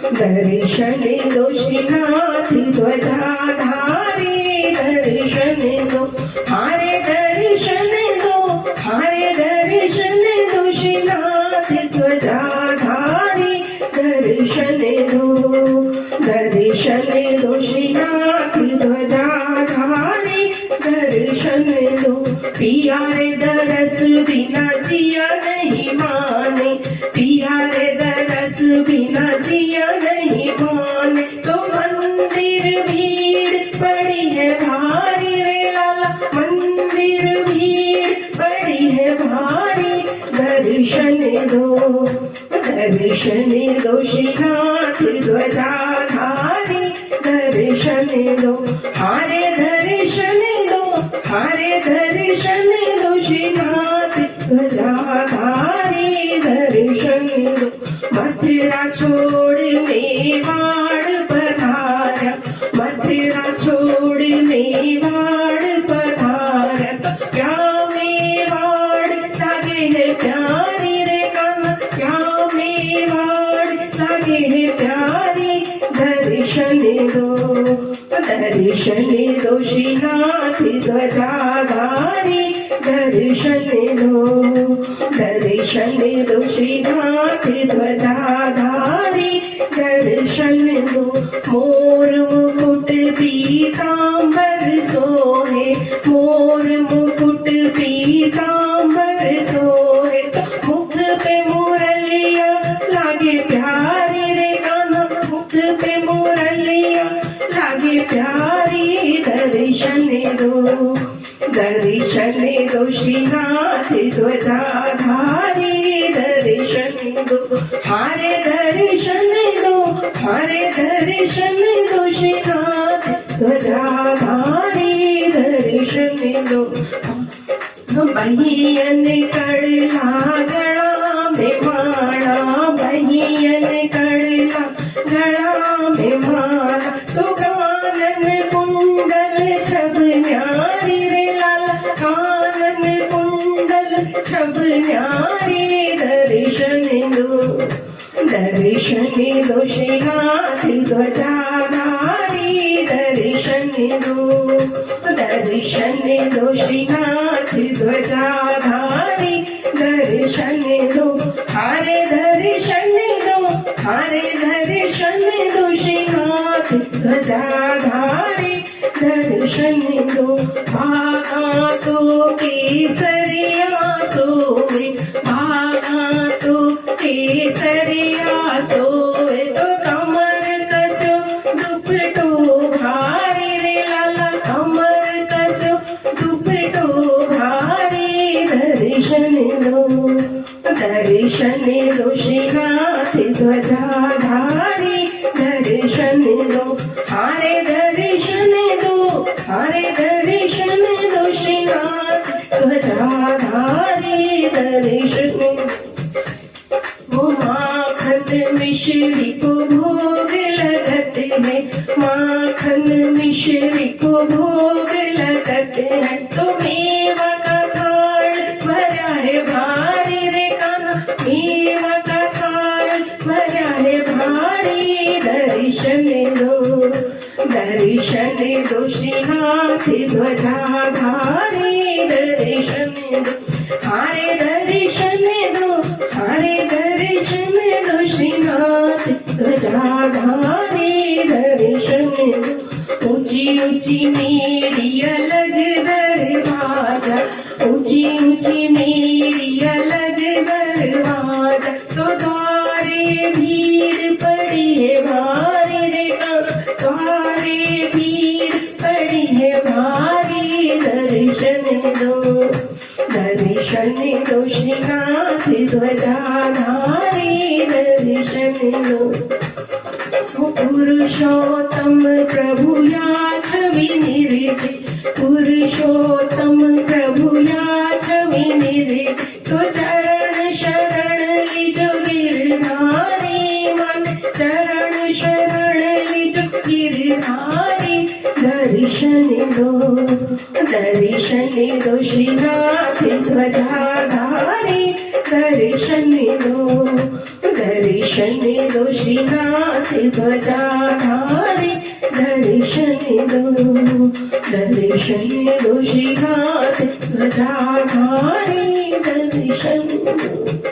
दर्शन दो श्रीनाथ ध्वजाधारी, दर्शन दो हारे दर्शन दो, हारे दर्शन दो श्रीनाथ ध्वजाधारी, दर्शन दो, दर्शन दो श्रीनाथ ध्वजाधारी, दर्शन दो। पिया रे दरस बिना जिया नहीं माने, पिया रे दरस बिना जिया नहीं माने, तो मंदिर भीड़ पड़ी है भारी रे लाला, मंदिर भीड़ पड़ी है भारी, दर्शन दो, दर्शन दो श्रीनाथ ध्वजाधारी, दर्शन दो हारे दर्शन दो, हारे दर्शन दो श्रीनाथ ध्वजाधारी, दर्शन दो। मथुरा छोड़ मेवाड़ पधारा, मथुरा छोड़ मेवाड़ पधारा, क्या मेवाड़ लगे है प्यारी रे कान्हा, क्या मेवाड़ लगे है प्यारी, दर्शन दो, दर्शन दो श्रीनाथ ध्वजाधारी, दर्शन दो, दर्शन दो श्रीनाथ ध्वजाधारी, दर्शन दो। मोर मुकुट पीतांबर सोहे, मोर मुकुट पीतांबर सोहे, मुख पे मुरलिया लागे प्यारी रे कान्हा, मुख पे मुरलिया लागे प्यारी, दर्शन दो, दर्शन दो श्रीनाथ ध्वजाधारी, दर्शन दो हारे दर्शन दो, हारे दर्शन दो श्रीनाथ ध्वजाधारी, दर्शन दो। बहियन कड़ला गड़ा में माला, बहियन कड़ला गड़ा में माला, तो कानन कुंडल छब न्यारी रे लाला, कानन कुंडल छब न्यारी, दर्शन दो, दर्शन दो श्रीनाथ ध्वजाधारी, दर्शन दो, दर्शन दो श्रीनाथ ध्वजाधारी, दर्शन दो हारे दर्शन दो, हारे दर्शन दो श्रीनाथ ध्वजाधारी, दर्शन दो। भागा तो केसरिया सोवे, भागा तो केसरिया सोवे, तो कमर कसो दुपटो भारी रे लाला, कमर कसो दुपटो भारी, दर्शन दो, दर्शन दो श्रीनाथ ध्वजाधारी, दर्शन दो हारे दर्शन दो, हारे दर्शन दो श्रीनाथ ध्वजाधारी, दर्शन दो। माखन मिश्री को भोग लगत है, माखन मिश्री को भोग लगत है, तो मेवा का थाल भरा है भारी रे कान्हा, मेवा का थाल भरा है भारी, दर्शन दो, दर्शन दो श्रीनाथ ध्वजाधारी, दर्शन दो हारे दर्शन दो, हारे दर्शन दो श्रीनाथ ध्वजाधारी, दर्शन दो। ऊंची ऊंची मेरी अलग दरवाजा, ऊंची ऊंची मेरी अलग दरवाजा, तो द्वारे भीड़ पड़ी है भारी रे कान्हा, द्वारे भीड़ पड़ी है भारी, दर्शन दो, दर्शन दो श्रीनाथ ध्वजाधारी, दर्शन दो। पुरुषोत्तम प्रभु या छवि निर्जय, पुरुषोत्तम प्रभु या छवि निर्जय, तो चरण शरण लिजो गिरधारी, मन चरण शरण लिजो गिरधारी, दर्शन दो, दर्शन दो श्रीनाथ ध्वजाधारी, दर्शन दो, दर्शन दर्शन दो श्रीनाथ ध्वजाधारी, दर्शन दो श्रीनाथ ध्वजाधारी, दर्शन दो।